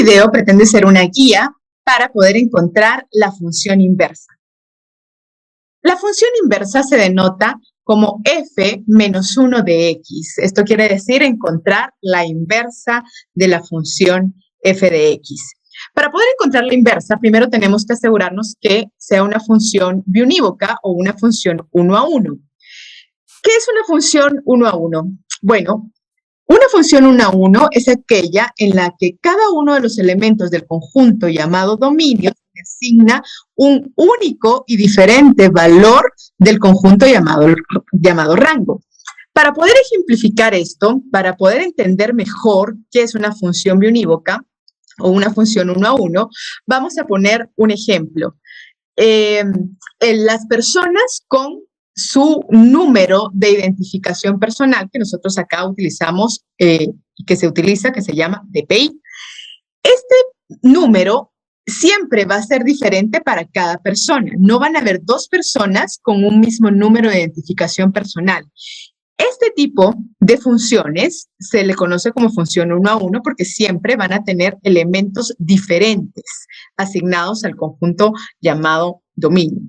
video pretende ser una guía para poder encontrar la función inversa. La función inversa se denota como f menos 1 de x. Esto quiere decir encontrar la inversa de la función f de x. Para poder encontrar la inversa, primero tenemos que asegurarnos que sea una función biunívoca o una función 1 a 1. ¿Qué es una función 1 a 1? Bueno, una función 1 a 1 es aquella en la que cada uno de los elementos del conjunto llamado dominio asigna un único y diferente valor del conjunto llamado rango. Para poder ejemplificar esto, para poder entender mejor qué es una función biunívoca o una función 1 a 1, vamos a poner un ejemplo. Las personas con su número de identificación personal que nosotros acá utilizamos, que se llama DPI. Este número siempre va a ser diferente para cada persona. No van a haber dos personas con un mismo número de identificación personal. Este tipo de funciones se le conoce como función 1 a 1 porque siempre van a tener elementos diferentes asignados al conjunto llamado dominio.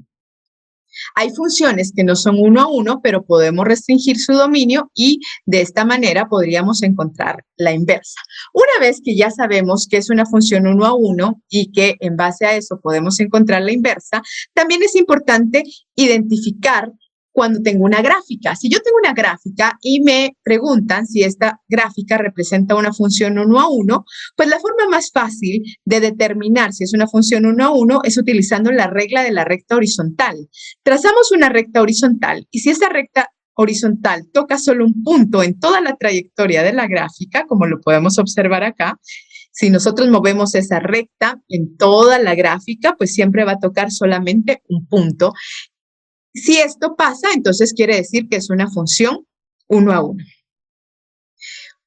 Hay funciones que no son 1 a 1, pero podemos restringir su dominio y de esta manera podríamos encontrar la inversa. Una vez que ya sabemos que es una función 1 a 1 y que en base a eso podemos encontrar la inversa, también es importante identificar cuando tengo una gráfica. Si yo tengo una gráfica y me preguntan si esta gráfica representa una función 1 a 1, pues la forma más fácil de determinar si es una función 1 a 1 es utilizando la regla de la recta horizontal. Trazamos una recta horizontal y si esa recta horizontal toca solo un punto en toda la trayectoria de la gráfica, como lo podemos observar acá, si nosotros movemos esa recta en toda la gráfica, pues siempre va a tocar solamente un punto. Si esto pasa, entonces quiere decir que es una función 1 a 1.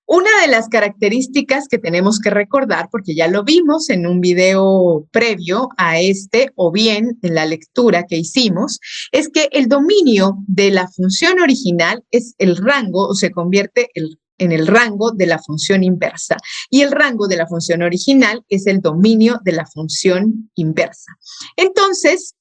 Una de las características que tenemos que recordar, porque ya lo vimos en un video previo a este o bien en la lectura que hicimos, es que el dominio de la función original es el rango o se convierte en el rango de la función inversa. Y el rango de la función original es el dominio de la función inversa. Entonces,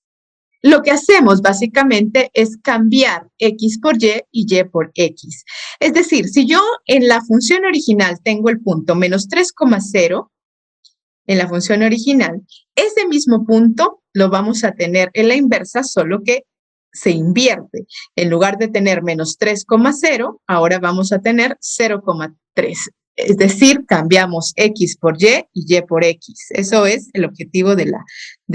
lo que hacemos básicamente es cambiar x por y por x. Es decir, si yo en la función original tengo el punto menos 3,0 en la función original, ese mismo punto lo vamos a tener en la inversa, solo que se invierte. En lugar de tener menos 3,0, ahora vamos a tener 0,3. Es decir, cambiamos x por y por x. Eso es el objetivo de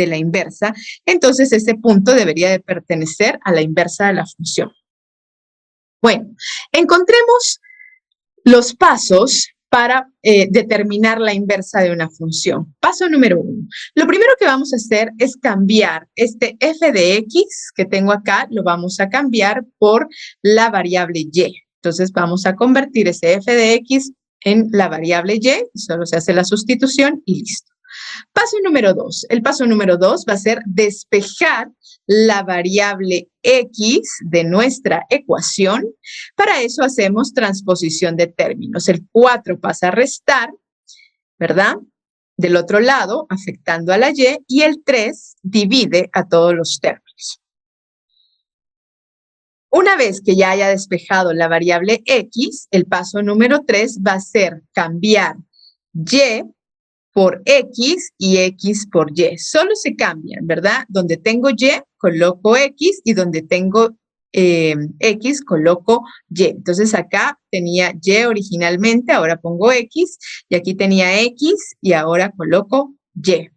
la inversa. Entonces, ese punto debería de pertenecer a la inversa de la función. Bueno, encontremos los pasos para determinar la inversa de una función. Paso número 1. Lo primero que vamos a hacer es cambiar este f de x que tengo acá, lo vamos a cambiar por la variable y. Entonces, vamos a convertir ese f de x en la variable y, solo se hace la sustitución y listo. Paso número 2. El paso número 2 va a ser despejar la variable x de nuestra ecuación. Para eso hacemos transposición de términos. El 4 pasa a restar, ¿verdad? Del otro lado, afectando a la y el 3 divide a todos los términos. Una vez que ya haya despejado la variable x, el paso número 3 va a ser cambiar y por x y x por y. Solo se cambian, ¿verdad? Donde tengo y, coloco x y donde tengo x, coloco y. Entonces acá tenía y originalmente, ahora pongo x y aquí tenía x y ahora coloco y.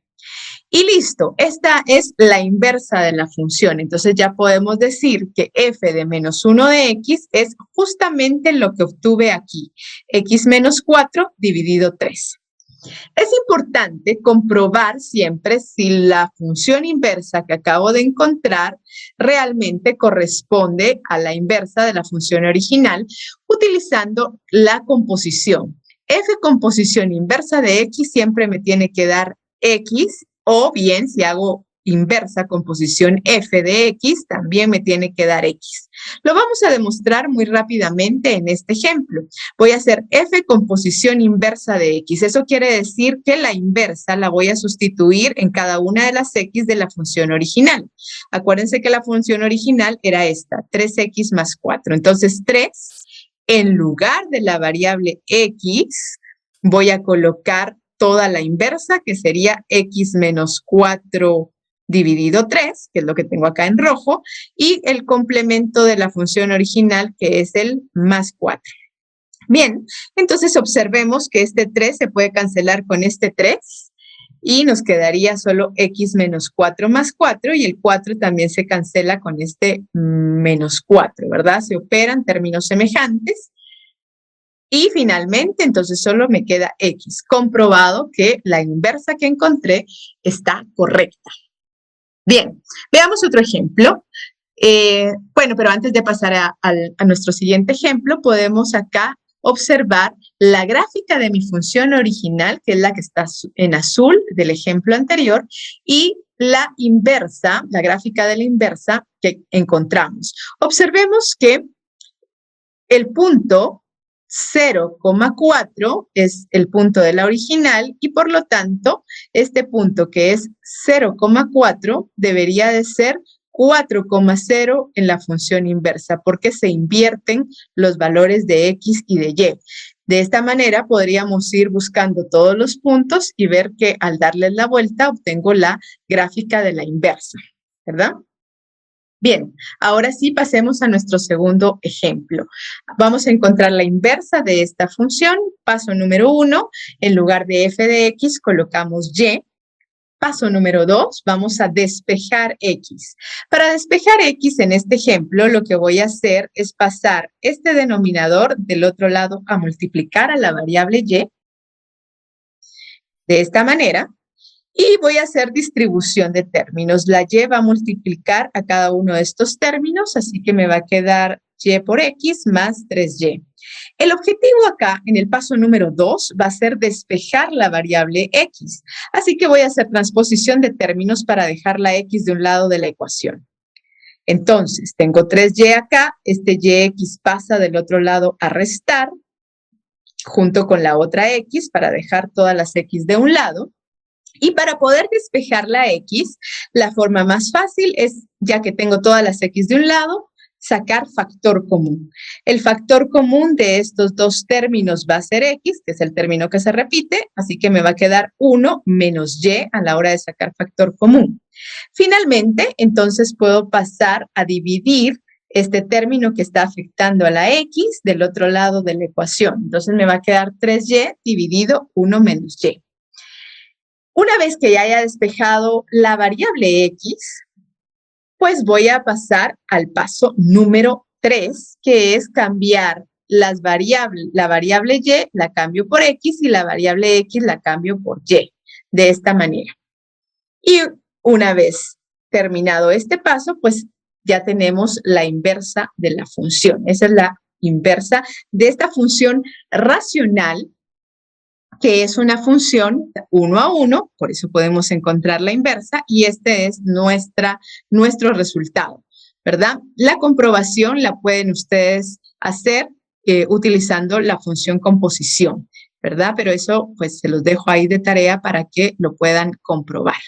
Y listo, esta es la inversa de la función. Entonces ya podemos decir que f de menos 1 de x es justamente lo que obtuve aquí. X menos 4 dividido 3. Es importante comprobar siempre si la función inversa que acabo de encontrar realmente corresponde a la inversa de la función original utilizando la composición. F composición inversa de x siempre me tiene que dar x. O bien, si hago inversa composición f de x también me tiene que dar x. Lo vamos a demostrar muy rápidamente en este ejemplo. Voy a hacer f composición inversa de x. Eso quiere decir que la inversa la voy a sustituir en cada una de las x de la función original. Acuérdense que la función original era esta, 3x más 4. Entonces 3, en lugar de la variable x, voy a colocar toda la inversa, que sería x menos 4 dividido 3, que es lo que tengo acá en rojo, y el complemento de la función original, que es el más 4. Bien, entonces observemos que este 3 se puede cancelar con este 3, y nos quedaría solo x menos 4 más 4, y el 4 también se cancela con este menos 4, ¿verdad? Se operan términos semejantes. Y finalmente, entonces solo me queda x, comprobado que la inversa que encontré está correcta. Bien, veamos otro ejemplo. Bueno, pero antes de pasar a nuestro siguiente ejemplo, podemos acá observar la gráfica de mi función original, que es la que está en azul del ejemplo anterior, y la inversa, la gráfica de la inversa que encontramos. Observemos que el punto 0,4 es el punto de la original y por lo tanto este punto que es 0,4 debería de ser 4,0 en la función inversa porque se invierten los valores de x y de y. De esta manera podríamos ir buscando todos los puntos y ver que al darles la vuelta obtengo la gráfica de la inversa, ¿verdad? Bien, ahora sí pasemos a nuestro segundo ejemplo. Vamos a encontrar la inversa de esta función. Paso número 1, en lugar de f de x colocamos y. Paso número 2, vamos a despejar x. Para despejar x en este ejemplo, lo que voy a hacer es pasar este denominador del otro lado a multiplicar a la variable y. De esta manera. Y voy a hacer distribución de términos. La y va a multiplicar a cada uno de estos términos, así que me va a quedar y por x más 3y. El objetivo acá, en el paso número 2, va a ser despejar la variable x. Así que voy a hacer transposición de términos para dejar la x de un lado de la ecuación. Entonces, tengo 3y acá, este yx pasa del otro lado a restar, junto con la otra x, para dejar todas las x de un lado. Y para poder despejar la x, la forma más fácil es, ya que tengo todas las x de un lado, sacar factor común. El factor común de estos dos términos va a ser x, que es el término que se repite, así que me va a quedar 1 menos y a la hora de sacar factor común. Finalmente, entonces puedo pasar a dividir este término que está afectando a la x del otro lado de la ecuación. Entonces me va a quedar 3y dividido 1 menos y. Una vez que ya haya despejado la variable x, pues voy a pasar al paso número 3, que es cambiar la variable y la cambio por x y la variable x la cambio por y, de esta manera. Y una vez terminado este paso, pues ya tenemos la inversa de la función. Esa es la inversa de esta función racional, que es una función 1 a 1, por eso podemos encontrar la inversa, y este es nuestro resultado, ¿verdad? La comprobación la pueden ustedes hacer utilizando la función composición, ¿verdad? Pero eso pues se los dejo ahí de tarea para que lo puedan comprobar.